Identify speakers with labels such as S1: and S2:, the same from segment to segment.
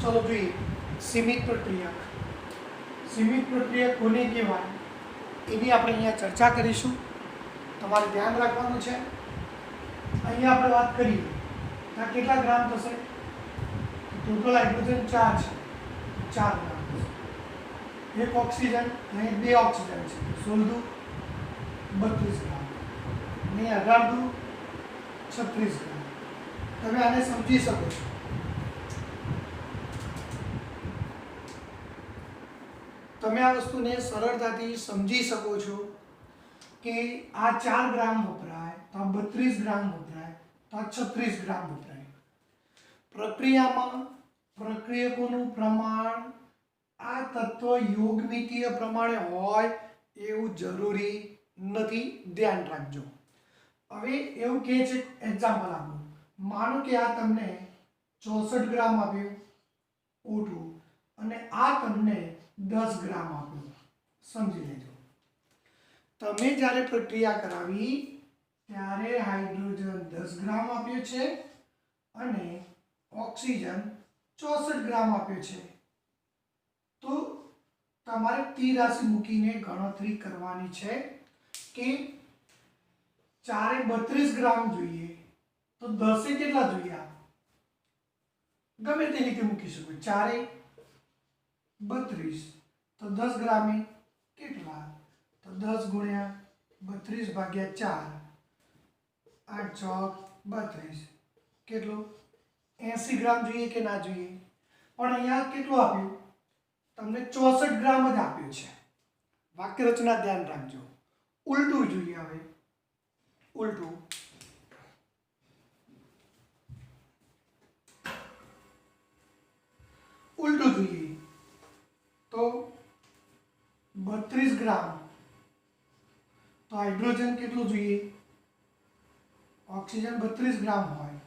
S1: चलो જોઈએ સીમિત પ્રક્રિયક સીમિત પ્રક્રિયક કોને કહેવાય એની આપણે અહીંયા ચર્ચા કરીશું. તમારે ધ્યાન રાખવાનું છે. અહીંયા આપણે વાત કરીએ તો કેટલા ગ્રામ થશે? ટોટલ હાઇડ્રોજન 4 છે, 4 ગ્રામ થશે. એક ઓક્સિજન અહીં 2 ઓક્સિજન છે, 16 32 ગ્રામ અને 18 36 ગ્રામ. તમે આને સમજી શકો છો. તમે આ વસ્તુને સરળતાથી સમજી શકો છો કે આ 4 ગ્રામ વપરાય તો આ 32 ગ્રામ વપરાય તો આ 36 ગ્રામ વપરાય. પ્રક્રિયામાં પ્રક્રિયકોનું પ્રમાણ આ તત્વ યોગમિતીય પ્રમાણે હોય એવું જરૂરી નથી, ધ્યાન રાખજો. હવે એવું કહે છે, એક્ઝામ્પલ આપો. માનો કે આ તમને 64 ગ્રામ આપ્યું O2 અને આ તમને 10 ગ્રામ આપ્યું. સમજી લેજો. તમે જ્યારે પ્રક્રિયા કરાવી ત્યારે હાઇડ્રોજન 10 ગ્રામ આપ્યો છે અને ઓક્સિજન 64 ગ્રામ આપ્યો છે. તો તમારે તી રાશિ મૂકીને ગણતરી કરવાની છે કે 4 એ 32 ગ્રામ જોઈએ તો 10 એ કેટલા જોઈએ? ગમે તે રીતે મૂકી શકો. 4 એ 32 તો 10 ગ્રામે કેટલા? તો 10 ગુણ્યા 32 ભાગ્યા 4, 8 ચોક 32. કેટલું? 80 ગ્રામ જોઈએ કે ના જોઈએ? પણ અહીંયા કેટલું આપ્યું? તમને 64 ગ્રામ જ આપ્યું છે. વાક્ય રચના ધ્યાન રાખજો. ઉલટું જોઈએ. હવે ઉલટું જોઈએ તો 32 ગ્રામ તો હાઇડ્રોજન કેટલું જોઈએ? ઓક્સિજન 32 ગ્રામ હોય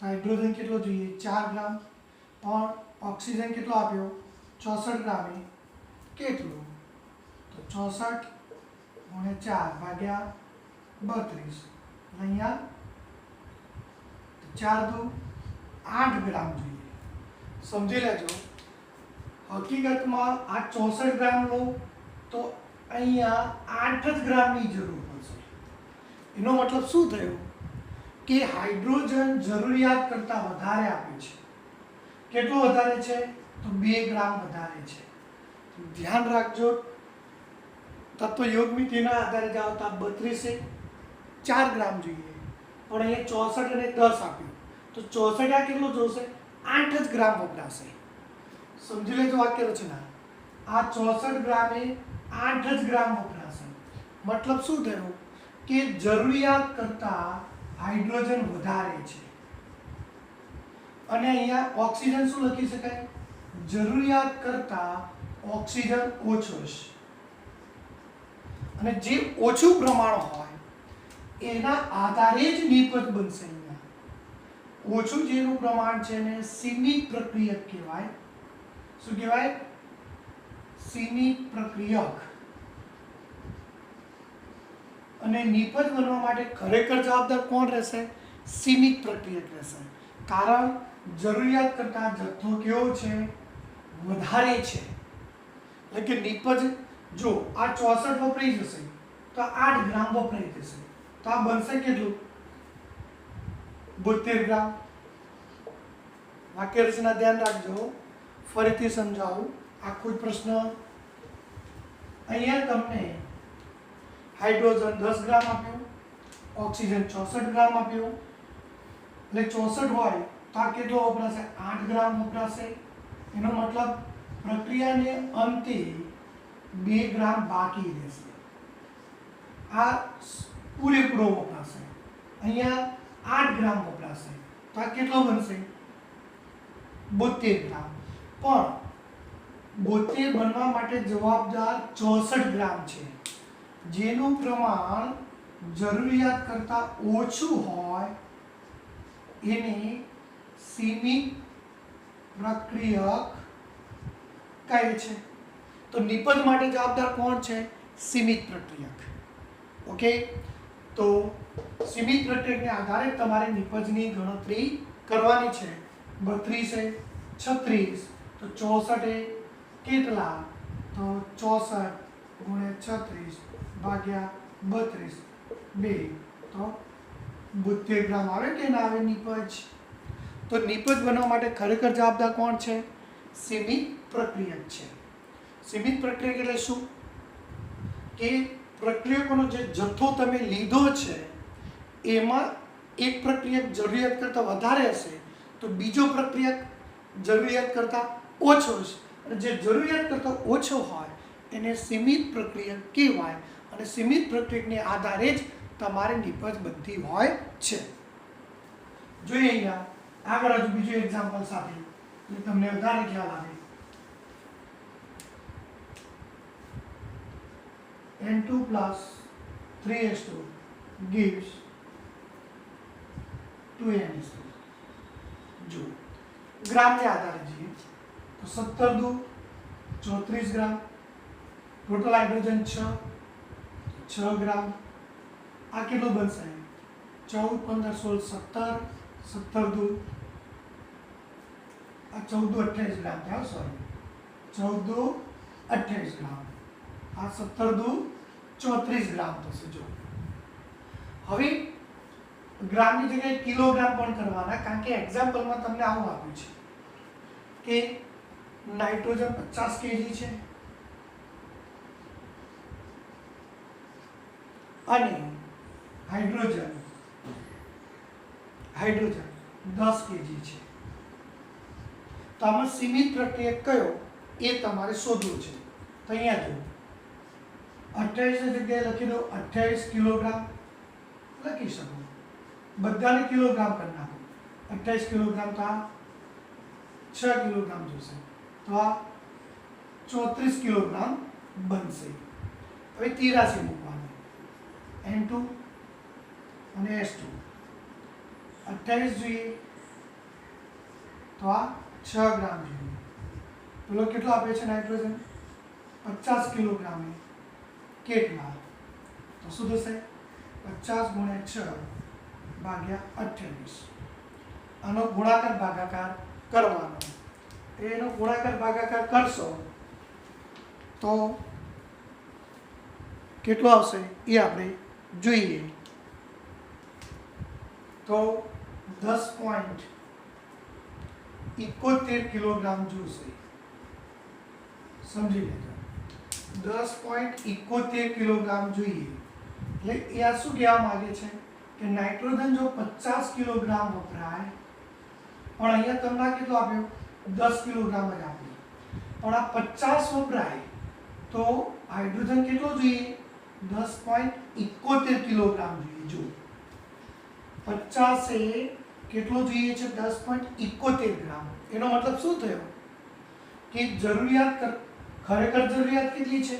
S1: તો હાઇડ્રોજન કેટલો જોઈએ? 4 ગ્રામ. પણ ઓક્સિજન કેટલો આપ્યો? 64 ગ્રામે કેટલું? તો 64 ગુણ્યા 4 ભાગ્યા 32. અહીંયા 4 દુ 8 ગ્રામ જોઈએ. સમજી લેજો. હકીકતમાં આ 64 ગ્રામ લો તો અહીંયા 8 જ ગ્રામની જરૂર પડશે. એનો મતલબ શું થયો કે હાઇડ્રોજન જરૂરિયાત કરતાં વધારે આપ્યું છે. કેટલું વધારે છે? તો 2 ગ્રામ વધારે છે. ધ્યાન રાખજો. તત્વ યોગમિતિના આધારે જાઓ તો 32 એ 4 ગ્રામ જોઈએ પણ અહીંયા 64 અને 10 આપ્યું તો 64 આ કેટલું જોશે? 8 જ ગ્રામ વપરાશે. સમજી લેજો વાક્ય રચના. આ 64 ગ્રામે 8 જ ગ્રામ વપરાશે. મતલબ શું થયું કે જરૂરિયાત કરતાં હાઇડ્રોજન વધારે છે. અને અહીંયા ઓક્સિજન શું લખી શકાય? જરૂરિયાત કરતાં ઓક્સિજન ઓછો છે. અને જે ઓછું પ્રમાણ હોય એના આધારે જ નિપજ બનશે. અહીંયા ઓછું જેનું પ્રમાણ છે ને સીમિત પ્રક્રિયક કહેવાય. શું કહેવાય? સીમિત પ્રક્રિયક. અને નિપજ બનવા માટે ખરેખર જવાબદાર કોણ રહેશે? સીમિત પ્રક્રિયક રહેશે. કારણ જરૂરિયાત કરતાં જથ્થો કેવો છે? વધારે છે. એટલે કે નિપજ જો આ 64 વપરાઈ જશે તો 8 ગ્રામ વપરાઈ જશે તો આ બનશે કેટલું? 72 ગ્રામ. વાક્ય રચના ધ્યાન રાખજો. ફરીથી સમજાવું આખો પ્રશ્ન. અહીંયા તમને હાઇડ્રોજન 10 ગ્રામ આપ્યું, ઓક્સિજન 64 ગ્રામ આપ્યું. એટલે 64 હોય તો આ કેટલો વપરાશે? 8 ગ્રામ વપરાશે. એનો મતલબ પ્રક્રિયાને અંતે 2 ગ્રામ બાકી રહેશે. આ પૂરેપૂરો વપરાશે. અહીંયા 8 ગ્રામ વપરાશે તો આ કેટલો બનશે? 72 ગ્રામ. પણ 72 બનવા માટે જવાબદાર 64 ગ્રામ છે. જેનું પ્રમાણ જરૂરિયાત કરતાં ઓછું હોય એને સીમિત પ્રક્રિયક કહે છે. તો નિપજ માટે જવાબદાર કોણ છે? સીમિત પ્રક્રિયક. ઓકે. તો સીમિત પ્રક્રિયકને આધારે તમારે નિપજની ગણતરી કરવાની છે. 32 છે 36 તો 64 એ કેટલા તો 64 ગુણ્યા 36 ભાગ્યા 32 2 તો 72 ગ્રામ આવે કે ના આવે નિપજ? તો નિપજ બનવા માટે ખરેખર જવાબદાર કોણ છે? સીમિત પ્રક્રિયક છે. સીમિત પ્રક્રિયક એટલે શું? કે પ્રક્રિયકોનો જે જથ્થો તમે લીધો છે એમાં એક પ્રક્રિયક જરૂરિયાત કરતાં વધારે હશે તો બીજો પ્રક્રિયક જરૂરિયાત કરતાં ઓછો હશે, અને જે જરૂરિયાત કરતાં ઓછો હોય એને સીમિત પ્રક્રિયક કહેવાય, અને સીમિત પ્રક્રિયકને આધારે જ તમારે નિપજ બનતી હોય છે. જોઈએ અહીંયા આગળ હજુ બીજું એક્ઝામ્પલ સાથે એટલે તમને વધારે ખ્યાલ આવે. N2 plus 3s2 gives 2n2. જો ગ્રામને આધારે જઈએ તો 17 દુ 34 ગ્રામ, ટોટલ હાઇડ્રોજન 6 ગ્રામ. આ કેટલું બનશે? 14 15 16 17 17 દુ આ 14 દુ 28 ગ્રામ થયા, સોરી 14 દુ 28 ગ્રામ, આ 17 દુ 34 ગ્રામ થશે. જો હવે ગ્રામની જગ્યાએ કિલોગ્રામ પણ કરવાના, કારણ કે એક્ઝામ્પલમાં તમને આવું આપ્યું છે કે નાઇટ્રોજન 50 kg છે અને હાઇડ્રોજન 10 kg છે. તો આમાં સીમિત પ્રક્રિયક કયો એ તમારે શોધવું છે. તો અહીંયા જો 28 ની જગ્યાએ લખી દો 28 કિલોગ્રામ લખી શકો, બધાને કિલોગ્રામ કરી નાખો. 28 કિલોગ્રામ તો આ 6 કિલોગ્રામ જોશે, તો આ 34 કિલોગ્રામ બનશે. હવે 83 મૂકવાનું, N2 અને S2 28 જોઈએ તો આ 6 ગ્રામ જોઈએ. પેલો કેટલો આપે છે નાઇટ્રોજન? 50 કિલોગ્રામ. કેટલા? તો શું થશે? 50 ગુણ્યા 6 ભાગ્યા 28. આનો ગુણાકાર ભાગાકાર કરવાનો. એનો ગુણાકાર ભાગાકાર કરશો તો કેટલો આવશે એ આપણે જોઈએ. તો 10.71 કિલોગ્રામ જોશે. સમજી લેજો, 10.71 કિલોગ્રામ જોઈએ. એટલે એ આ શું કહેવા માંગે છે કે નાઇટ્રોજન જો 50 કિલોગ્રામ વપરાય, પણ અહીંયા તમને કેટલો આપ્યો? 10 કિલોગ્રામ જ આપ્યો, પણ આ 50 વપરાય તો હાઇડ્રોજન કેટલો જોઈએ? 10.71 કિલોગ્રામ જોઈએ. જો 50 એ કેટલો જોઈએ છે? 10.71 ગ્રામ. એનો મતલબ શું થયો કે જરૂરિયાત ખરેખર જરૂરિયાત કેટલી છે?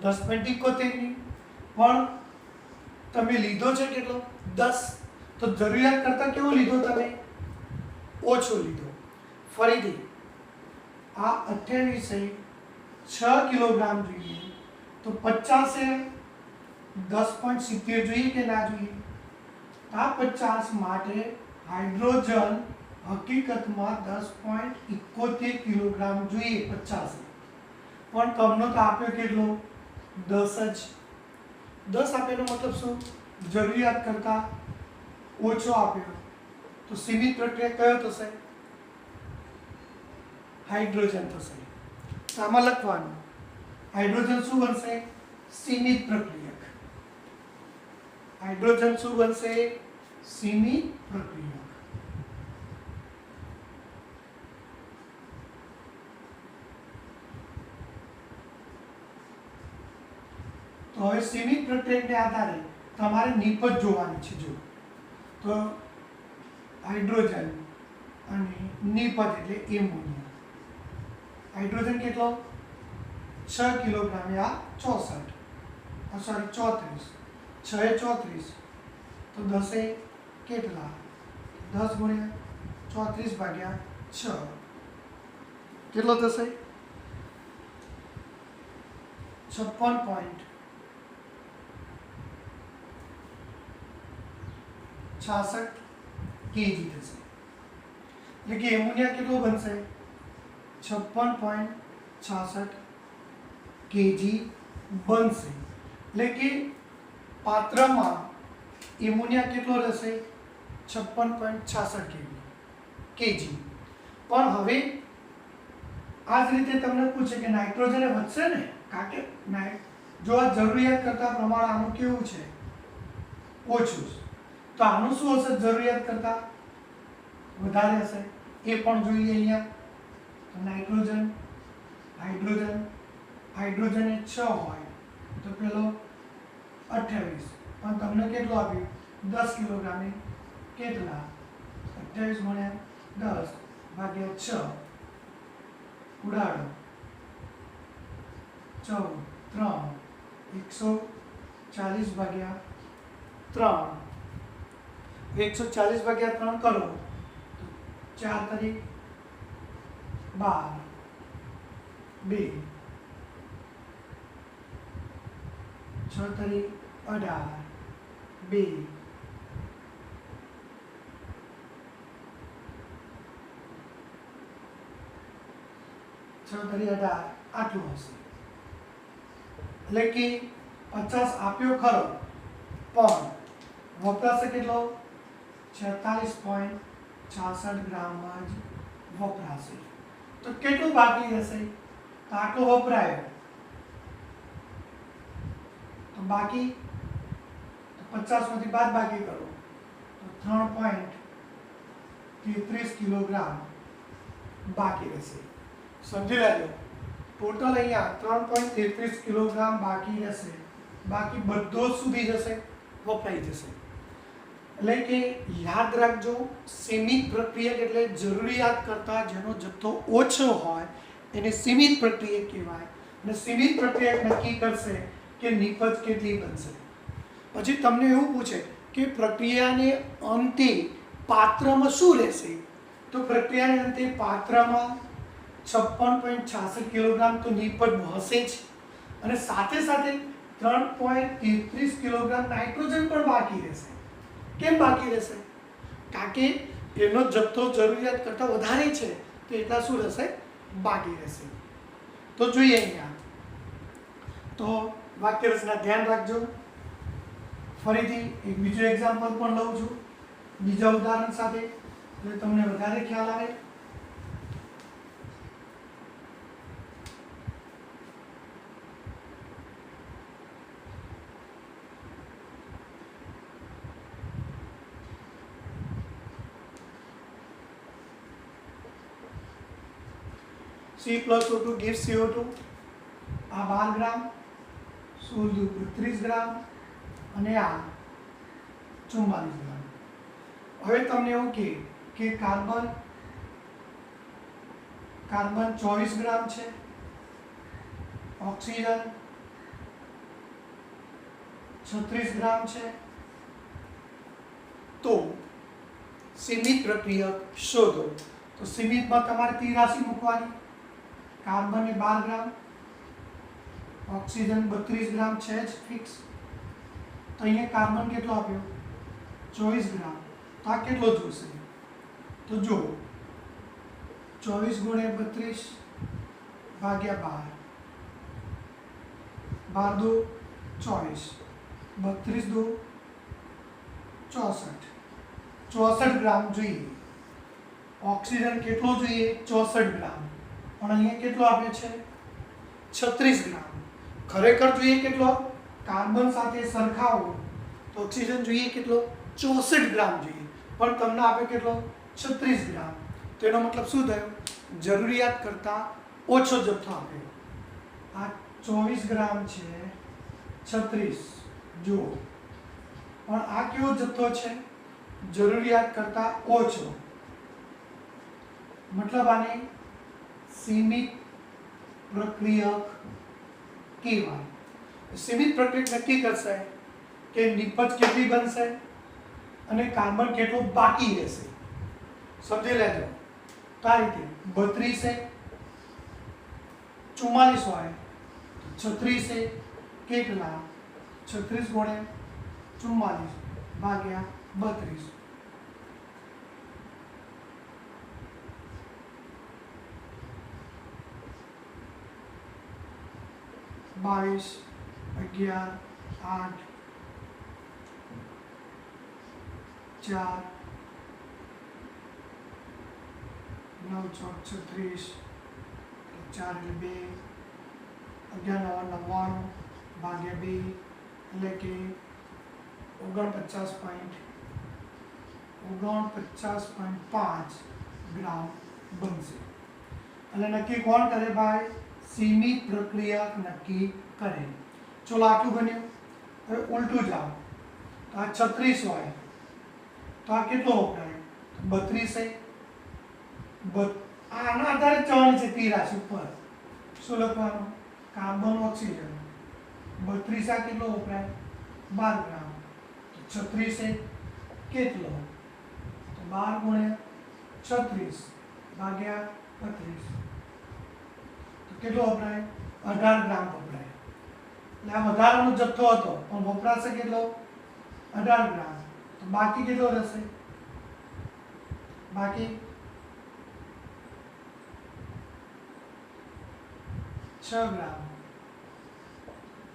S1: 10.71 ની, પણ તમે લીધો છે કેટલો? 10. તો જરૂરિયાત કરતાં કેવો લીધો તમે? ઓછો લીધો. ફરીથી આ 28 એ 6 કિલોગ્રામ જોઈએ તો 50 એ 10.70 જોઈએ કે ના જોઈએ? આ 50 માટે હાઇડ્રોજન હકીકતમાં 10.71 કિલોગ્રામ જોઈએ 50, પણ તમને તો આપ્યો કેટલો? 10 જ. 10 આપેલો મતલબ શું? જરૂરિયાત કરતાં ઓછો આપ્યો. તો સીમિત પ્રક્રિયા કયો થશે? હાઇડ્રોજન થશે. તો આમાં લખવાનું હાઇડ્રોજન શું બનશે? સીમિત પ્રક્રિયક. હાઇડ્રોજન શું બનશે? સીમિત પ્રક્રિયક. તો હવે સીમિત પ્રક્રિયકને આધારે તમારે નિપજ જોવાની છે. જો તો હાઇડ્રોજન અને નિપજ એટલે એમોનિયા. હાઇડ્રોજન કેટલો? 6 કિલોગ્રામ. આ 64, સોરી 34. 6 એ 34 તો 10 એ કેટલા? 10 ગુણ્યા 34 ભાગ્યા 6 કેટલો થશે? 56.66 kg થશે. એટલે કે એમોનિયા કેટલો બનશે 56.66 કેજી બનશે. એટલે કે પાત્રમાં એમોનિયા કેટલો રહેશે 56.66 કેજી. પણ હવે આ જ રીતે તમને પૂછે કે નાઇટ્રોજન એ વધશે ને, કારણ કે જો આ જરૂરિયાત કરતા પ્રમાણ આનું કેવું છે ઓછું છે, તો આનું શું હશે જરૂરિયાત કરતા વધારે હશે. એ પણ જોઈએ અહીંયા. તો નાઇટ્રોજન હાઇડ્રોજન હાઇડ્રોજન એ 6 હોય તો પેલો 28, પણ તમને કેટલું આપ્યું 10 કિલોગ્રામ. એ કેટલા 28 ગુણ્યા 10 ભાગ્યા 6 ઉડાડો 14 3 140 ભાગ્યા 3 140 ભાગ્યા 3 કરો તો 4 તરી 12 2 6 તરી 18 2 6 તરી 18 આટલું હશે. એટલે કે 50 આપ્યો ખરો પણ વપરાશે કેટલો 46.66 ગ્રામ જ વપરાશે. તો કેટલું બાકી રહેશે તો આટલો વપરાયો તો બાકી 50 માંથી બાદ બાકી કરો તો 3.33 કિલોગ્રામ બાકી રહેશે. સમજી લેજો ટોટલ અહીંયા 3.33 કિલોગ્રામ બાકી રહેશે. બાકી બધો સુધી જશે વપરાઈ જશે. એટલે કે યાદ રાખજો સીમિત પ્રક્રિયક એટલે જરૂરિયાત કરતાં જેનો જથ્થો ઓછો હોય એને સીમિત પ્રક્રિયક કહેવાય. અને સીમિત પ્રક્રિયક નક્કી કરશે કે નિપજ કેટલી બનશે. પછી તમને એવું પૂછે કે પ્રક્રિયાને અંતે પાત્રમાં શું રહેશે, તો પ્રક્રિયાને અંતે પાત્રમાં 56.66 કિલોગ્રામ તો નિપજ હશે જ, અને સાથે સાથે 3.33 કિલોગ્રામ નાઇટ્રોજન પણ બાકી રહેશે. કેમ બાકી રહેશે? કારણ કે એનો જથ્થો જરૂરિયાત કરતાં વધારે છે, તો એટલા શું રહેશે બાકી રહેશે. તો જોઈએ અહીંયા તો વાક્ય રચના ધ્યાન રાખજો. ફરીથી એક બીજું એક્ઝામ્પલ પણ લઉં છું બીજા ઉદાહરણ સાથે, એટલે તમને વધારે ખ્યાલ આવે. C plus O2 gives CO2 આ 12 ગ્રામ, સોલ્યુ 32 ગ્રામ અને આ 44 ગ્રામ. હવે તમને એવું કે કાર્બન 24 ગ્રામ છે, ઓક્સિજન 36 ગ્રામ છે. તો સીમિત પ્રક્રિયક શોધો. તો સીમિતમાં તમારે તી રાશિ મૂકવાની. કાર્બન એ 12 ગ્રામ, ઓક્સિજન 32 ગ્રામ છે જ ફિક્સ. તો અહીંયા કાર્બન કેટલો આપ્યો 24 ગ્રામ. તો આ કેટલો જોશે તો જો 24 ગુણ્યા 32 ભાગ્યા 12 12 દો 24 32 ગ્રામ જોઈએ. ઓક્સિજન કેટલો જોઈએ 64 ગ્રામ, પણ અહીંયા કેટલો આપ્યો છે 36 ગ્રામ. ખરેખર જોઈએ કેટલો કાર્બન સાથે સરખાવો તો ઓક્સિજન જોઈએ કેટલો 64 ગ્રામ જોઈએ, પણ તમને આપ્યો કેટલો 36 ગ્રામ. તો એનો મતલબ શું થયો જરૂરિયાત કરતાં ઓછો જથ્થો આપ્યો. આ 24 ગ્રામ છે 36 જુઓ, પણ આ કેવો જથ્થો છે જરૂરિયાત કરતાં ઓછો. મતલબ આને સીમિત પ્રક્રિયક કહેવાય. સીમિત પ્રક્રિયક નક્કી કરશે કે નિપજ કેટલી બનશે અને કાર્બન કેટલો બાકી રહેશે. સમજી લેજો. તો આ રીતે 32 એ 44 હોય, 36 એ કેટલા 36 ગુણ્યા 44 ભાગ્યા 32 22, 11, 8, 4, 9, 14, 36, 4 એટલે 2, 11, 99 ભાગ્યા 2 એટલે કે 49.5 ગ્રામ બનશે. એટલે નક્કી કોણ કરે ભાઈ? સીમિત પ્રક્રિયક નક્કી કરે. ચલો આટલું બન્યું. હવે ઉલટું જાઓ તો આ 36 હોય તો આ કેટલો વપરાય? 32 આના આધારે ચણ છે તીરાશ ઉપર. શું લખવાનું? કાર્બન ઓક્સિજન 32 આ કેટલો વપરાય? 12 ગ્રામ. તો 36 કેટલો? તો 12 ગુણ્યા 36 ભાગ્યા 32 તો કેટલો વપરાય? 18 ગ્રામ વપરાય. એટલે આ વધારાનો જથ્થો હતો પણ વપરાશે કેટલો? 18 ગ્રામ. તો બાકી કેટલો રહેશે? બાકી 6 ગ્રામ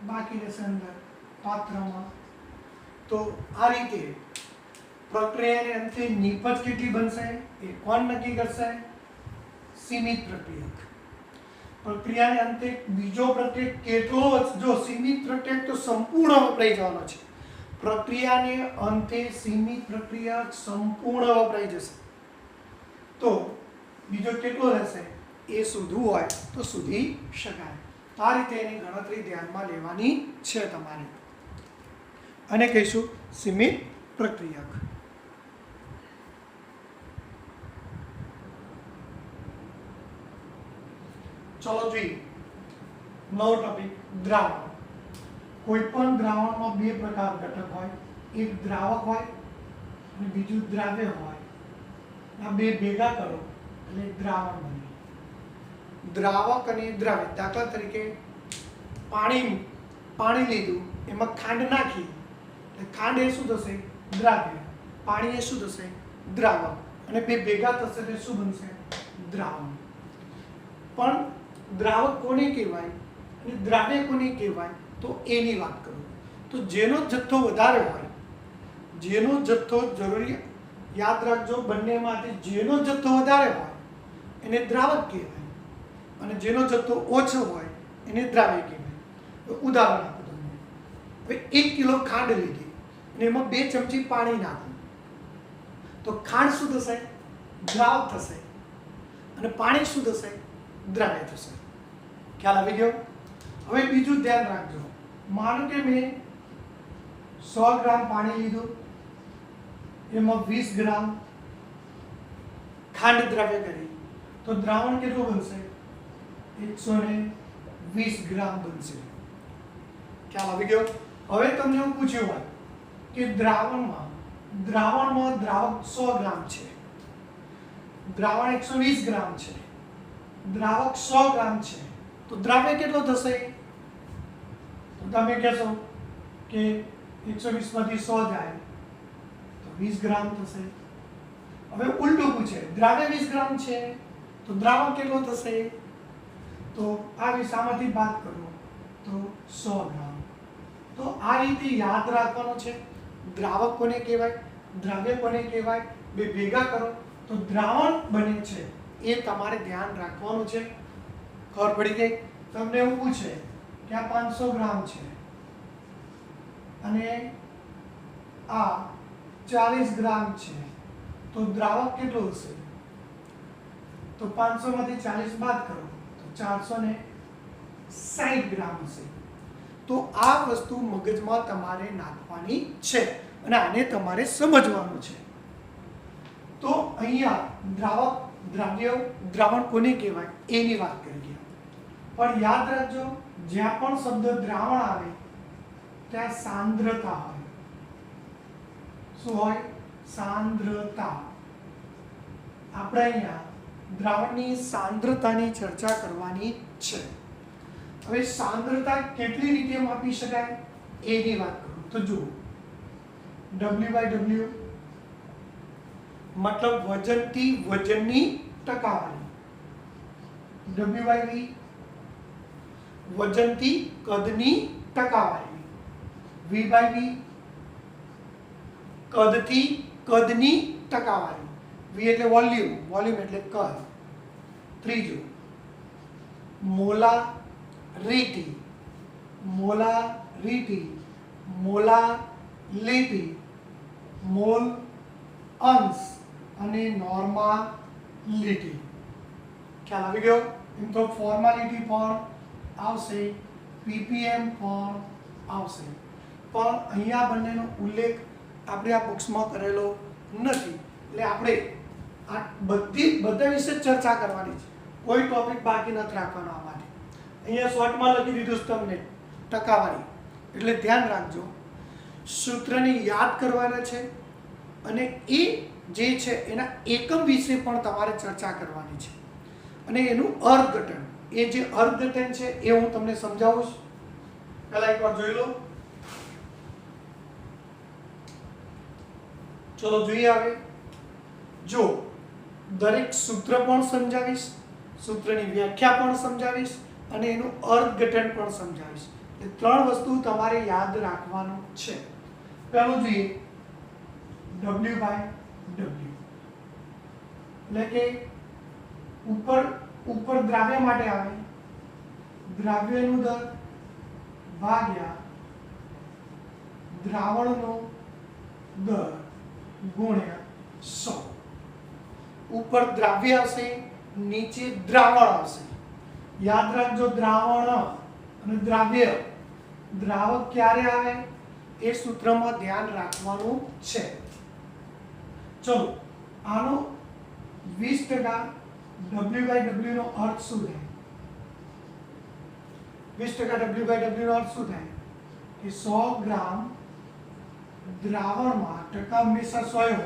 S1: બાકી રહેશે અંદર પાત્રમાં. તો આ રીતે પ્રક્રિયાને અંતે નિપજ કેટલી બનશે એ કોણ નક્કી કરશે? સીમિત પ્રક્રિયક. પ્રક્રિયાને અંતે બીજો પ્રક્રિયક કેટલો? જો સીમિત પ્રક્રિયક તો સંપૂર્ણ વપરાઈ જવાનો છે. પ્રક્રિયાને અંતે સીમિત પ્રક્રિયક સંપૂર્ણ વપરાઈ જશે. તો બીજો કેટલો રહેશે એ શોધવું હોય તો શોધી શકાય. આ રીતે એની ગણતરી ધ્યાનમાં લેવાની છે તમારે. અને કહીશું સીમિત પ્રક્રિયક. ચલો જોઈએ નવો ટોપિક દ્રાવણ. કોઈ પણ દ્રાવણમાં બે પ્રકાર ઘટક હોય. એક દ્રાવક હોય અને બીજું દ્રાવ્ય હોય. આ બે ભેગા કરો એટલે દ્રાવણ બને. દ્રાવક અને દ્રાવ્ય. દાખલા તરીકે પાણી લીધું એમાં ખાંડ નાખી એટલે ખાંડ એ શું થશે? દ્રાવ્ય. પાણી એ શું થશે? દ્રાવક. અને બે ભેગા થશે એટલે શું બનશે? દ્રાવણ. પણ દ્રાવક કોને કહેવાય અને દ્રાવ્ય કોને કહેવાય તો એની વાત કરું તો જેનો જથ્થો વધારે હોય, જેનો જથ્થો જરૂરી યાદ રાખજો બંનેમાંથી જેનો જથ્થો વધારે હોય એને દ્રાવક કહેવાય અને જેનો જથ્થો ઓછો હોય એને દ્રાવ્ય કહેવાય. ઉદાહરણ આપું તમને. હવે 1 કિલો ખાંડ લીધી અને એમાં 2 ચમચી પાણી નાખું તો ખાંડ શું થશે? દ્રાવક થશે અને પાણી શું થશે? દ્રાવ્ય થશે. ખ્યાલ આવી ગયો? હવે બીજું ધ્યાન રાખજો. માનો કે મેં 100 ગ્રામ પાણી લીધું એમાં 20 ગ્રામ ખાંડ દ્રાવ્ય કરી તો દ્રાવણ કેટલું બનશે? 120 ગ્રામ બનશે. ખ્યાલ આવી ગયો? હવે તમને એવું પૂછ્યું હોય કે દ્રાવણમાં દ્રાવક 100 ગ્રામ છે, દ્રાવણ 120 ગ્રામ છે, દ્રાવક 100 ગ્રામ છે તો દ્રાવ્ય કેટલો થશે? તો તમે કહેશો કે 120 માંથી 100 જાય તો 20 ગ્રામ થશે. હવે ઉલટું પૂછે દ્રાવ્ય 20 ગ્રામ છે તો દ્રાવક કેટલો થશે? તો આ વિષયમાંથી બાદ કરો તો 100 ગ્રામ. તો આ રીતે યાદ રાખવાનું છે. દ્રાવક કોને કહેવાય, દ્રાવ્ય કોને કહેવાય, બે ભેગા કરો તો દ્રાવણ બને છે. એ તમારે ધ્યાન રાખવાનું છે. ખબર પડી ગઈ? તમને એવું પૂછે કે આ 500 ગ્રામ છે અને આ 40 ગ્રામ છે તો દ્રાવક કેટલું હશે? તો 500 માંથી 40 બાદ કરો તો 460 ગ્રામ હશે. તો આ વસ્તુ મગજમાં તમારે નાખવાની છે અને આને તમારે સમજવાનું છે. તો અહીંયા દ્રાવક, દ્રાવ્ય, દ્રાવણ કોને કહેવાય એની વાત કરી ગયા. પણ યાદ રાખજો જ્યાં પણ શબ્દ દ્રાવણ આવે ત્યાં સાંદ્રતા હોય. શું હોય? સાંદ્રતા. આપણે અહીંયા દ્રાવણની સાંદ્રતાની ચર્ચા કરવાની છે. હવે સાંદ્રતા કેટલી રીતે માપી શકાય એની વાત કરું તો જુઓ. W/W મતલબ વજનથી વજનની ટકાવારી. W/V વજનથી કદની ટકાવારી, V બાય V કદથી કદની ટકાવારી, V એટલે વોલ્યુમ, વોલ્યુમ એટલે કદ. ત્રીજું મોલારિટી, મોલારિટી, મોલાલિટી, મોલ અંશ અને નોર્માલિટી. ખ્યાલ આવી ગયો? એમ તો ફોર્માલિટી પણ આવશે, ppm પણ આવશે, પણ અહીંયા બંનેનો ઉલ્લેખ આપણે આ બુક્સમાં કરેલો નથી, એટલે આપણે આ બધા વિશે ચર્ચા કરવાની છે, કોઈ ટોપિક બાકી નથી રાખવાનો આ માટે. અહીંયા શોર્ટમાં લખી દીધું છે તમને ટકાવારી, એટલે ધ્યાન રાખજો. સૂત્રને યાદ કરવાના છે અને એ જે છે એના એકમ વિશે પણ તમારે ચર્ચા કરવાની છે, અને એનું અર્થઘટન, એ જે અર્થઘટન છે એ હું તમને સમજાવું છું. પહેલા એકવાર જોઈ લો. ચલો જોઈએ. હવે જો દરેક સૂત્ર પણ સમજાવીશ, સૂત્રની વ્યાખ્યા પણ સમજાવીશ અને એનું અર્થઘટન પણ સમજાવીશ. એ ત્રણ વસ્તુ તમારે યાદ રાખવાનું છે. પહેલું જોઈએ W બાય W, એટલે કે ઉપર દ્રાવ્ય માટે આવે દ્રાવ્યનું દર ભાગ્યા દ્રાવણનો દર ગુણ્યા 100. ઉપર દ્રાવ્ય આવશે, નીચે દ્રાવણ આવશે. યાદ રાખજો, દ્રાવણ અને દ્રાવ્ય, દ્રાવક ક્યારે આવે એ સૂત્રમાં ધ્યાન રાખવાનું છે. ચલો આનો 20% W બાય W નો અર્થ શું થાય? 20% W બાય W નો અર્થ શું થાય કે 100 ગ્રામ દ્રાવણમાં, ટકા હંમેશા 100 હોય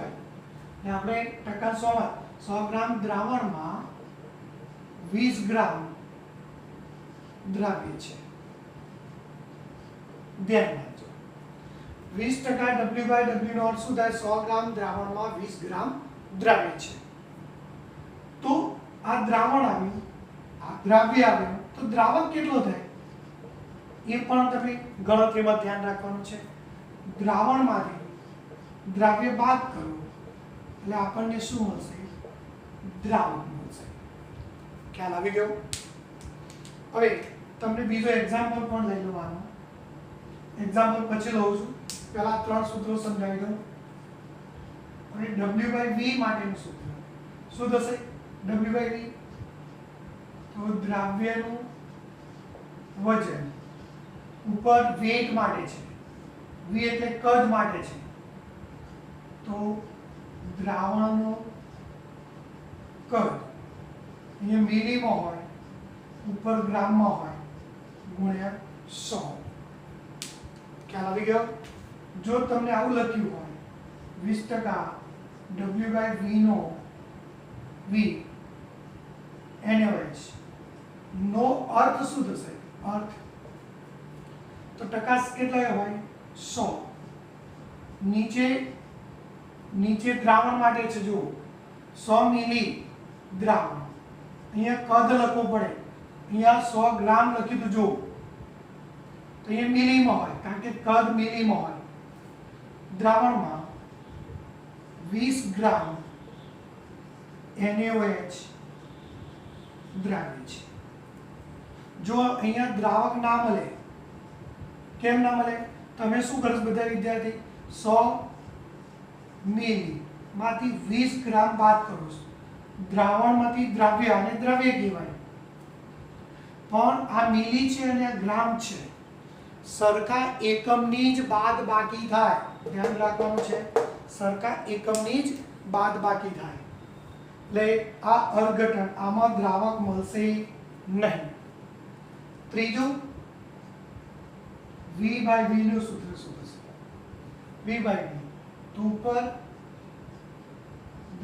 S1: ને આપણે ટકા 100 ગ્રામ દ્રાવણમાં 20 ગ્રામ દ્રાવ્ય છે. ધ્યાન રાખજો, 20% W બાય W નો અર્થ શું થાય? 100 ગ્રામ દ્રાવણમાં 20 ગ્રામ દ્રાવ્ય છે. તો આ દ્રાવણ આવ્યું, આ દ્રાવ્ય આવ્યું, તો દ્રાવક કેટલો થાય એ પણ તમે ગણતરીમાં ધ્યાન રાખવાનું છે. દ્રાવણમાંથી દ્રાવ્ય બાદ કરો એટલે આપણને શું મળશે? દ્રાવક મળશે. ખ્યાલ આવી ગયો? હવે તમને બીજો એક્ઝામ્પલ પણ લઈ લેવાનો. એક્ઝામ્પલ પછી લઉં છું, પહેલા ત્રણ સૂત્રો સમજાવી દઉં. અને W બાય V માટેનું સૂત્ર શું થશે? W બાય V તો દ્રાવ્યનું વજન ઉપર વેટ માટે છે, V એટલે કદ માટે છે, તો દ્રાવણનું કદ અહીંયા મિલીમાં હોય, ઉપર ગ્રામમાં હોય, ગુણ્યા 100. ખ્યાલ આવી ગયો? જો તમને આવું લખ્યું હોય 20% W બાય V નો V NaOH નો અર્થ શું થશે? અર્થ તો ટકા કેટલા હોય? 100. નીચે દ્રાવણ માટે છે, જો 100 મિલી દ્રાવણ, અહીંયા કદ લખવું પડે, અહીંયા 100 ગ્રામ લખ્યું તો જો તો અહીંયા મિલીમાં હોય, કારણ કે કદ મિલીમાં હોય. દ્રાવણમાં 20 ગ્રામ NaOH દ્રાવ્ય છે. જો અહીંયા દ્રાવક ના મળે, કેમ ના મળે? તમે શું કરો બધા વિદ્યાર્થી? 100 મિલી માંથી 20 ગ્રામ બાદ કરો છો. દ્રાવણમાંથી દ્રાવ્ય, અને દ્રવ્ય કહેવાય, પણ આ મિલી છે અને આ ગ્રામ છે, સરખા એકમની જ બાદ બાકી થાય. ધ્યાન રાખવાનું છે, સરખા એકમની જ બાદ બાકી થાય. એટલે આ અર્થઘટન, આમાં દ્રાવક મળશે નહીં. ત્રીજું V બાય V નું સૂત્ર શું થશે? V બાય V તો ઉપર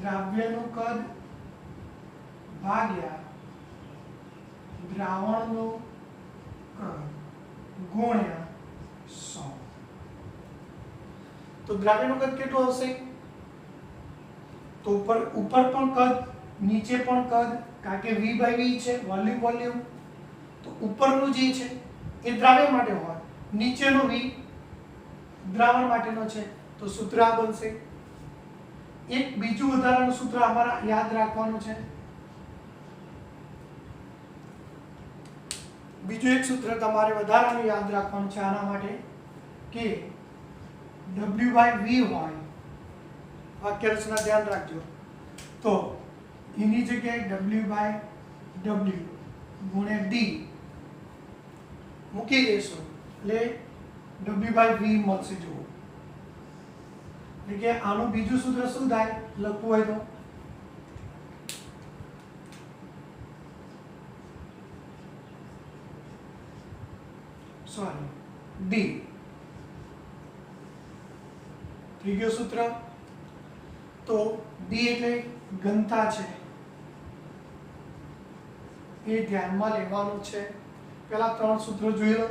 S1: દ્રાવ્યનું કદ ભાગ્યા દ્રાવણનું કદ ગુણ્યા 100. તો દ્રાવ્યનું કદ કેટલું આવશે? તો ઉપર પણ કદ, નીચે પણ કદ, કારણ કે V બાય V છે, વોલ્યુમ. તો ઉપરનું જે છે એ દ્રાવ્ય માટે હોય, નીચેનો V દ્રાવણ માટેનો છે, તો સૂત્ર આ બનશે. એક બીજું વધારાનું સૂત્ર અમારા યાદ રાખવાનું છે. બીજું એક સૂત્ર તમારે વધારાનું યાદ રાખવાનું છે આના માટે કે W/V હોય, વાક્ય રચના ધ્યાન રાખજો. તો એની જગ્યાએ W/W ગુણ્યા D મૂકી દેશો એટલે W/V મળશે. જુઓ, એટલે કે આનું બીજું સૂત્ર શું થાય લખવું હોય તો D થઈ ગયું સૂત્ર. તો D એટલે ઘનતા છે, એ ધ્યાનમાં લેવાનું છે. પહેલા 3 સૂત્રો જોઈ લો,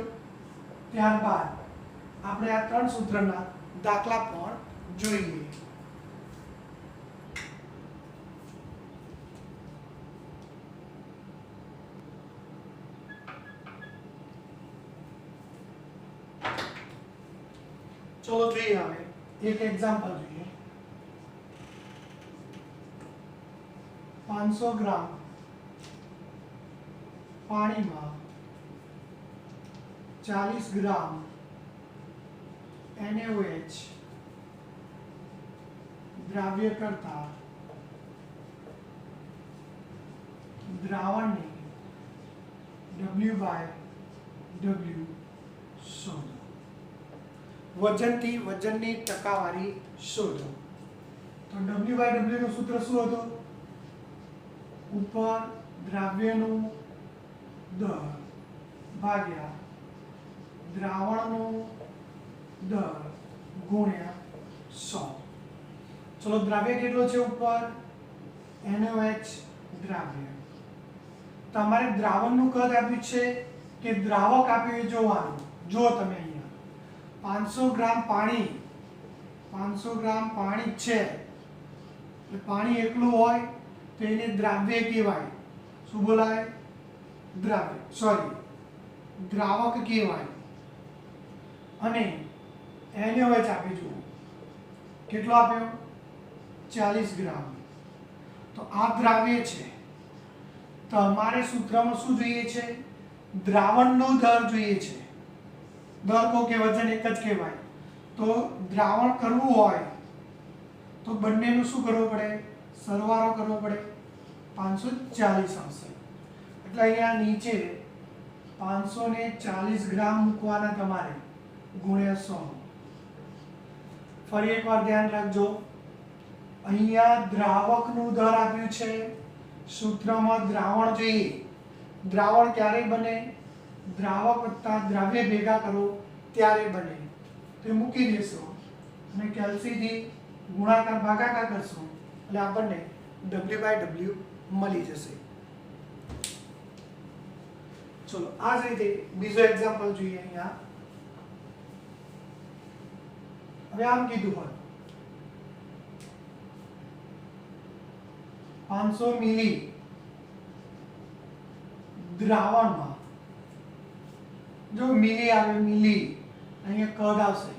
S1: ત્યારબાદ આપણે આ 3 સૂત્રના દાખલા પણ જોઈએ. ચલો જોઈએ હવે એક એક્ઝામ્પલ જોઈએ. 500 ગ્રામ પાણીમાં 40 ગ્રામ NaOH દ્રાવ્ય કરતા દ્રાવણની W/W શોધો. વજનથી વજનની ટકાવારી શોધો. તો W/W નું સૂત્ર શું હતું? ઉપર દ્રાવ્યનું દર ભાગ્યા દ્રાવણનું દર ગુણ્યા 100. ચલો, દ્રાવ્ય કેટલો છે ઉપર? NaOH દ્રાવ્ય. તમારે દ્રાવણનું કદ આપ્યું છે કે દ્રાવક આપ્યું એ જોવાનું. જો તમે અહીંયા 500 ગ્રામ પાણી, 500 ગ્રામ પાણી છે, એટલે પાણી એકલું હોય તો એને દ્રાવ્ય કહેવાય. શું બોલાય? દ્રાવ્ય, સોરી, દ્રાવક કહેવાય. અને NaOH આપી જુઓ કેટલો આપ્યો? 40 ગ્રામ. તો આ દ્રાવ્ય છે. તો અમારે સૂત્રમાં શું જોઈએ છે? દ્રાવણનો દર જોઈએ છે. દર કહો કે વજન એક જ કહેવાય. તો દ્રાવણ કરવું હોય તો બંનેનું શું કરવું પડે? સરવાળો કરવો પડે. 540 આવશે. એટલે અહીંયા નીચે 540 ગ્રામ મૂકવાના તમારે ગુણ્યા 100. ફરી એકવાર ધ્યાન રાખજો, અહીંયા દ્રાવકનું દર આપ્યું છે, સૂત્રમાં દ્રાવણ જોઈએ. દ્રાવણ ક્યારે બને? દ્રાવક વત્તા દ્રાવ્ય ભેગા કરો ત્યારે બને. તો મૂકી દેશો અને કેલ્સીથી ગુણાકાર ભાગાકાર કરશો એટલે આપણને W/W મળી જશે. ચલો, આ જ રીતે બીજો એક્ઝામ્પલ જોઈએ. અહીંયા હવે આમ કીધું હોય 500 મિલી દ્રાવણમાં, જો મિલી આવે, મિલી અહીંયા કદ આવશે,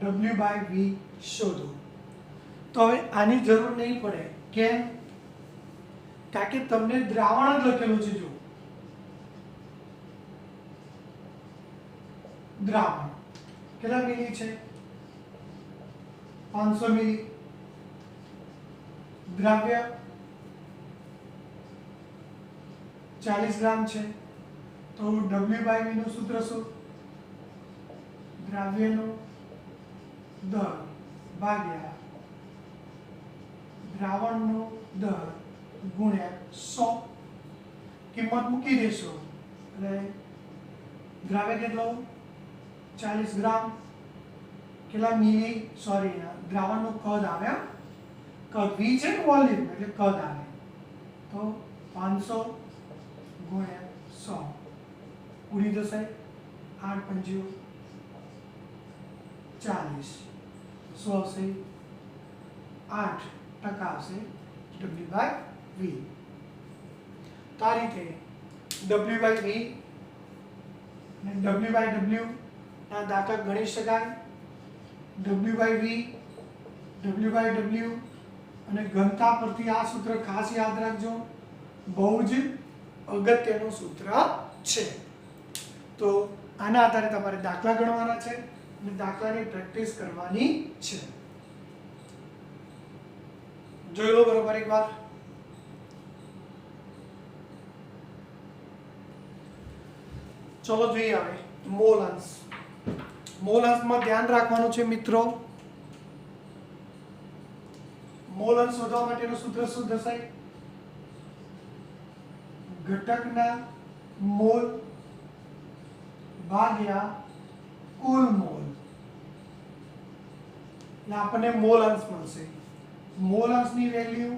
S1: W/V શોધો. તો હવે આની જરૂર નહીં પડે. કેમ? કારણ કે તમને દ્રાવણ જ લખેલું છે. જો દ્રાવણ કેટલા મિલી છે? 500 મિલી. દ્રાવ્ય 40 ગ્રામ છે. તો W/V નું સૂત્ર શું? દ્રાવ્યનો દર ભાગ્યા દ્રાવણનો દર ગુણ્યા 100. કિંમત મૂકી દેશો એટલે દ્રાવ્ય કેટલો? 40 ગ્રામ. કેટલા મિલી? સોરી, દ્રાવણનું કદ આવે, કદ V છે ને, વોલ્યુમ એટલે કદ આવે. તો 500 ગુણ્યા 100 ઉડી જશે. 8 પંચું 40, 100 આવશે, 8% આવશે W/V. તો આ રીતે W/V W by W ના દાખલા ગણી શકાય, W by V, W by W, અને ઘનતા પરથી આ સૂત્ર ખાસ યાદ રાખજો, બહુ જ અગત્યનું સૂત્ર છે. તો આના આધારે તમારે દાખલા ગણવાના છે અને દાખલાની પ્રેક્ટિસ કરવાની છે. જોઈ લો બરોબર એકવાર. ચલો જોઈએ હવે મોલ અંશ. મોલ અંશમાં ધ્યાન રાખવાનું છે મિત્રો, મોલ અંશ શોધવા માટેનું સૂત્ર શું થશે? ઘટકના મોલ ભાગ્યા કુલ મોલ, એટલે આપણને મોલ અંશ મળશે. મોલ અંશની વેલ્યુ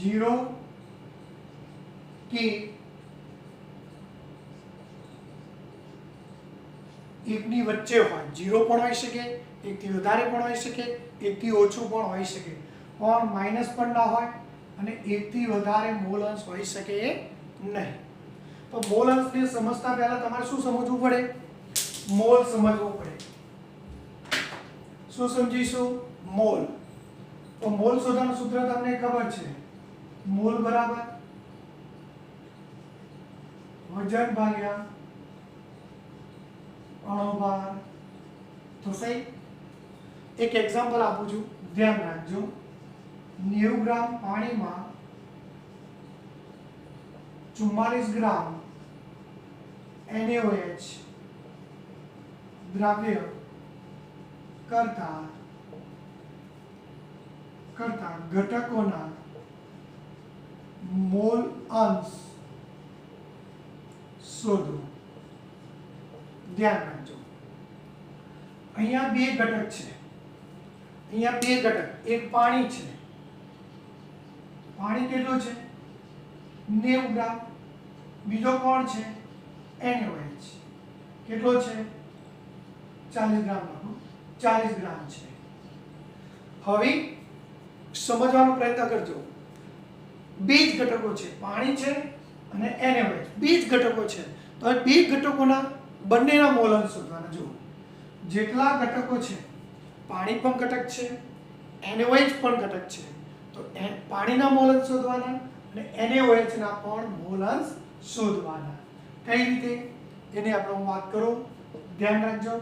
S1: 0 કે 1 ની વચ્ચે હોય. 0 પણ હોઈ શકે, 1 થી વધારે પણ હોઈ શકે, 1 થી ઓછું પણ હોઈ શકે, પણ માઈનસ પણ ના હોય અને 1 થી વધારે મોલ અંશ હોઈ શકે નહીં. તો મોલ અંશને સમજતા પહેલા તમારે શું સમજવું પડે? મોલ સમજવું પડે. શું સમજીશું? મોલ. તો મોલ શોધવાનું સૂત્ર તમને ખબર છે, મોલ બરાબર વજન ભાગ્યા અણુભાર થશે. એક એક્ઝામ્પલ આપું છું, ધ્યાન રાખજો. 90 ગ્રામ પાણીમાં 44 ગ્રામ NaOH દ્રાવ્ય કરતા ઘટકોના મોલ અંશ શોધો. ધ્યાન રાખજો, અહીંયા બે ઘટક છે, અહીંયા બે ઘટક, એક પાણી છે. પાણી કેટલું છે? 90 ગ્રામ. બીજો કોણ છે? NaOH. કેટલો છે? 40 ગ્રામ લખો, 40 ગ્રામ છે. હવે સમજવાનો પ્રયત્ન કરજો. બે જ ઘટકો છે, પાણી છે અને NaOH, બે જ ઘટકો છે. તો હવે બે ઘટકોના બંનેના મોલ અંશ શોધવાના. જુઓ, જેટલા ઘટકો છે, પાણી પણ ઘટક છે, NaOH પણ ઘટક છે, તો પાણીના મોલ અંશ શોધવાના અને NaOH ના પણ મોલ અંશ શોધવાના. કઈ રીતે એની આપણે હું વાત કરું, ધ્યાન રાખજો.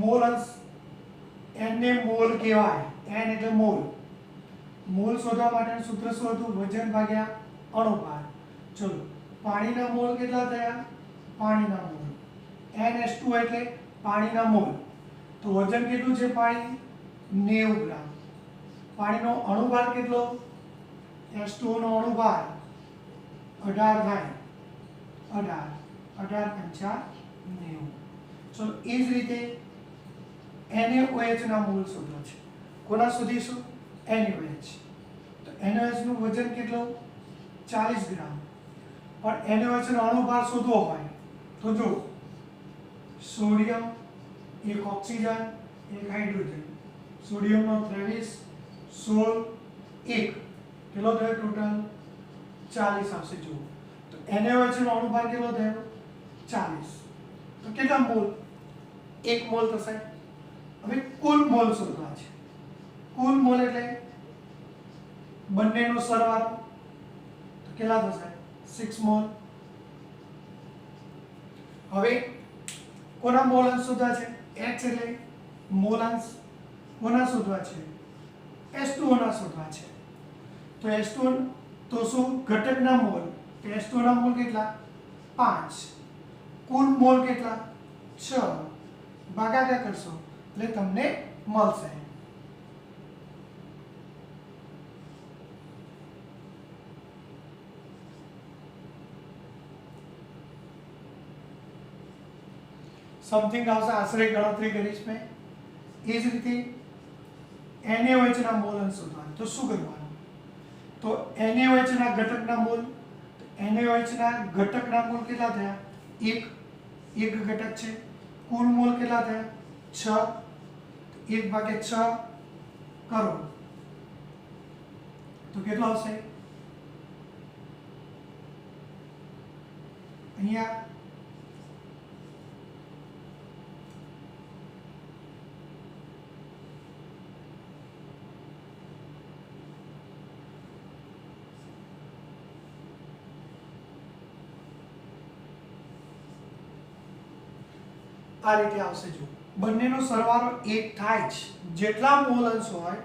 S1: મોલ અંશ, n ને મોલ કહેવાય, n એટલે મોલ. મોલ શોધવા માટેનું સૂત્ર શું હતું? વજન ભાગ્યા અણુભાર. ચલો, પાણીના મોલ કેટલા થયા? પાણીના મોલ NH2 એટલે પાણીના મોલ. તો વજન કેટલું છે પાણી? 90 ગ્રામ. પાણીનો અણુભાર કેટલો? H2O નો અણુભાર 18 થાય. 18 પંચા 90. ચલો, એ જ રીતે NaOH ના મોલ શોધવા છે. કોના શોધીશું? NaOH. તો NaOH નું વજન કેટલું? 40 ગ્રામ. પણ NaOH નો અણુભાર શોધવો હોય તો જો, સોડિયમ, એક ઓક્સિજન, એક હાઇડ્રોજન. સોડિયમનો 23, 16, 1 કેટલો થયો ટોટલ? 40 આવશે. જુઓ, તો NaOH નો અણુભાર કેટલો થયો? 40. તો કેટલા મોલ? 1 મોલ થશે. હવે કુલ મોલ શોધવા છે. કુલ મોલ એટલે બંનેનો સરવાળો. તો કેટલા થશે? 6 મોલ. હવે કોના મોલ અંશ શોધવા છે? H એટલે મોલ અંશ. કોના શોધવા છે? H2O ના શોધવા છે. તો H2O તો શું? ઘટકના મોલ. તો H2O ના મોલ કેટલા? 5. કુલ મોલ કેટલા? 6. ભાગાકાર કરશો એટલે તમને મળશે. સમથિંગ આવશે, આશરે ગણતરી કરીશ મેં. એ જ રીતે NaOH ના મોલ અંશ શોધવાનું. તો શું કરવાનું? તો NaOH ના ઘટકના મોલ, NaOH ના ઘટકના મોલ કેટલા થયા? એક ઘટક છે. કુલ મોલ કેટલા થયા? 6. 1/6 કરો તો કેટલો આવશે? અહીંયા આ રીતે આવશે. જો બંનેનો સરવાળો 1 થાય જ, જેટલા મોલ અંશ હોય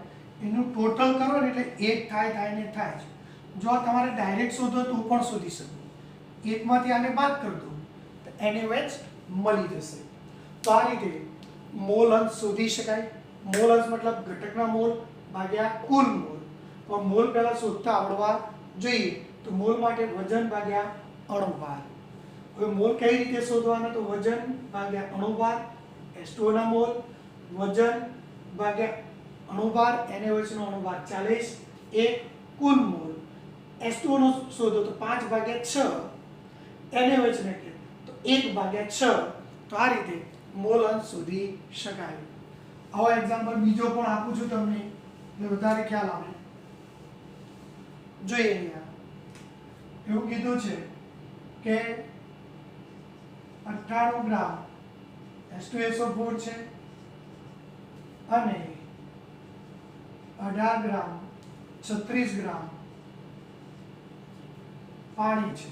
S1: એનું ટોટલ કરો ને એટલે 1 થાય ને થાય જ. જો આ તમારે ડાયરેક્ટ શોધો તો પણ શોધી શકો. 1 માંથી આને બાદ કરી દો તો NaOH મળી જશે. તો આ રીતે મોલ અંશ શોધી શકાય. મોલ અંશ મતલબ ઘટકના મોલ ભાગ્યા કુલ મોલ. તો મોલ પહેલા શોધતા આવડવા જોઈએ. તો મોલ માટે વજન ભાગ્યા અણુભાર. હવે મોલ કઈ રીતે શોધવાના? તો વજન ભાગ્યા અણુભાર, H2O ના મોલ, વજન ભાગ્યા અણુભાર, NaOH નો અણુભાર 40, એક કુલ મોલ. H2O નો શોધો તો 5/6, NaOH ને કે તો 1/6. તો આ રીતે મોલ અંશ શોધી શકાય. આવો એક્ઝામ્પલ બીજો પણ આપું છું તમને એટલે વધારે ખ્યાલ આવે. જોઈએ અહીંયા એવું કીધું છે કે 98 ગ્રામ H2SO4 છે અને 18 ગ્રામ 36 ગ્રામ પાણી છે.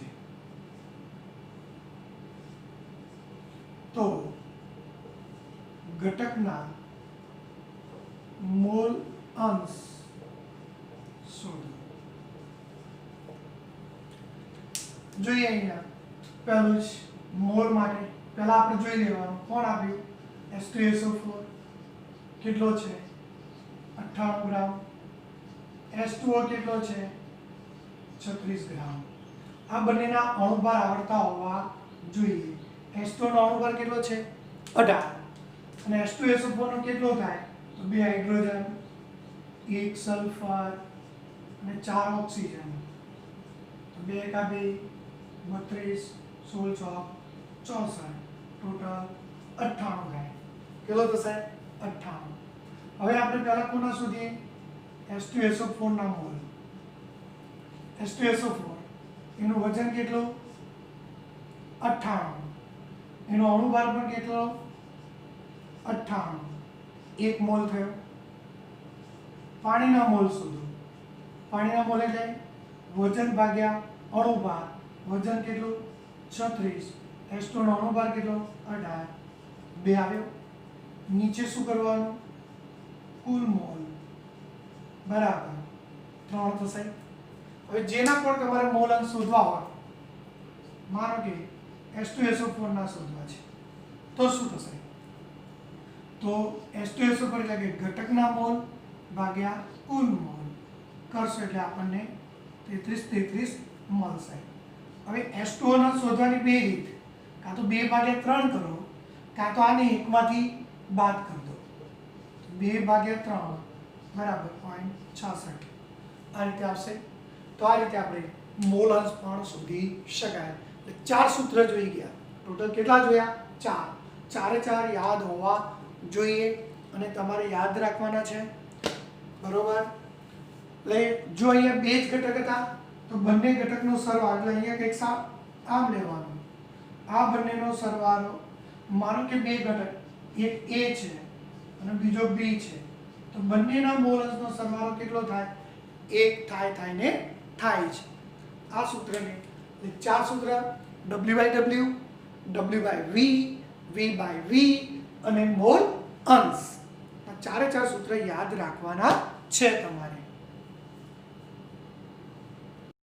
S1: તો ઘટકના મોલ અંશ શોધો. જોઈએ અહીંયા પહેલું જ મોલ માટે પહેલા આપણે જોઈ લેવાનું કોણ આપ્યું H2SO4 કેટલો છે 98 ગ્રામ, H2O કેટલો છે 36 ગ્રામ. આ બંનેના અણુભાર આવડતા હોવા જોઈએ. H2O નો અણુભાર કેટલો છે 18 અને H2SO4 નો કેટલો થાય તો 2 હાઇડ્રોજન 1 સલ્ફર અને 4 ઓક્સિજન. તો 2 એકા 2 32 16 64 ટોટલ 98 થાય. કેટલો થશે 98. હવે આપણે પહેલા કોના શોધીએ H2SO4 ના મોલ. H2SO4 એનું વજન કેટલું 98, એનો અણુભાર પણ કેટલો 98, 1 મોલ થયો. પાણીના મોલ શોધો. પાણીના મોલ એટલે વજન ભાગ્યા અણુભાર. વજન કેટલું 36, H2O નો અણુભાર કેટલો 18, 2 આવ્યો. નીચે શું કરવાનું કુલ મોલ બરાબર 3 થશે. હવે જેના પણ તમારે મોલ અંશ શોધવા હોય, માનો કે H2SO4 ના શોધવા છે તો શું થશે? તો H2SO4 એટલે કે ઘટકના મોલ ભાગ્યા કુલ મોલ કરશો એટલે આપણને 33 મળશે. હવે H2O ના શોધવાની બે રીત, કાં તો 2/3 કરો, કાં તો આને 1 માંથી બાદ કરી દો. 2/3 બરાબર 0.66 આ રીતે આવશે. તો આ રીતે આપણે મોલ અંશ પણ શોધી શકાય. એટલે 4 સૂત્ર જોઈ ગયા. ટોટલ કેટલા જોયા? 4. ચારે 4 યાદ હોવા જોઈએ અને તમારે યાદ રાખવાના છે. બરોબર? એટલે જો અહીંયા બે જ ઘટક હતા તો બંને ઘટકનો સરવાળો એટલે અહીંયા કંઈક આમ લેવાનું. આ બંનેનો સરવાળો માનો કે બે ઘટક, એક A છે અને બીજો B છે, તો બંનેના મોલ અંશનો સરવાળો કેટલો થાય? 1 થાય ને થાય છે. આ સૂત્રને એટલે 4 સૂત્ર W/W, W/V, V/V અને મોલ અંશ. આ ચારે 4 સૂત્ર યાદ રાખવાના છે તમારે.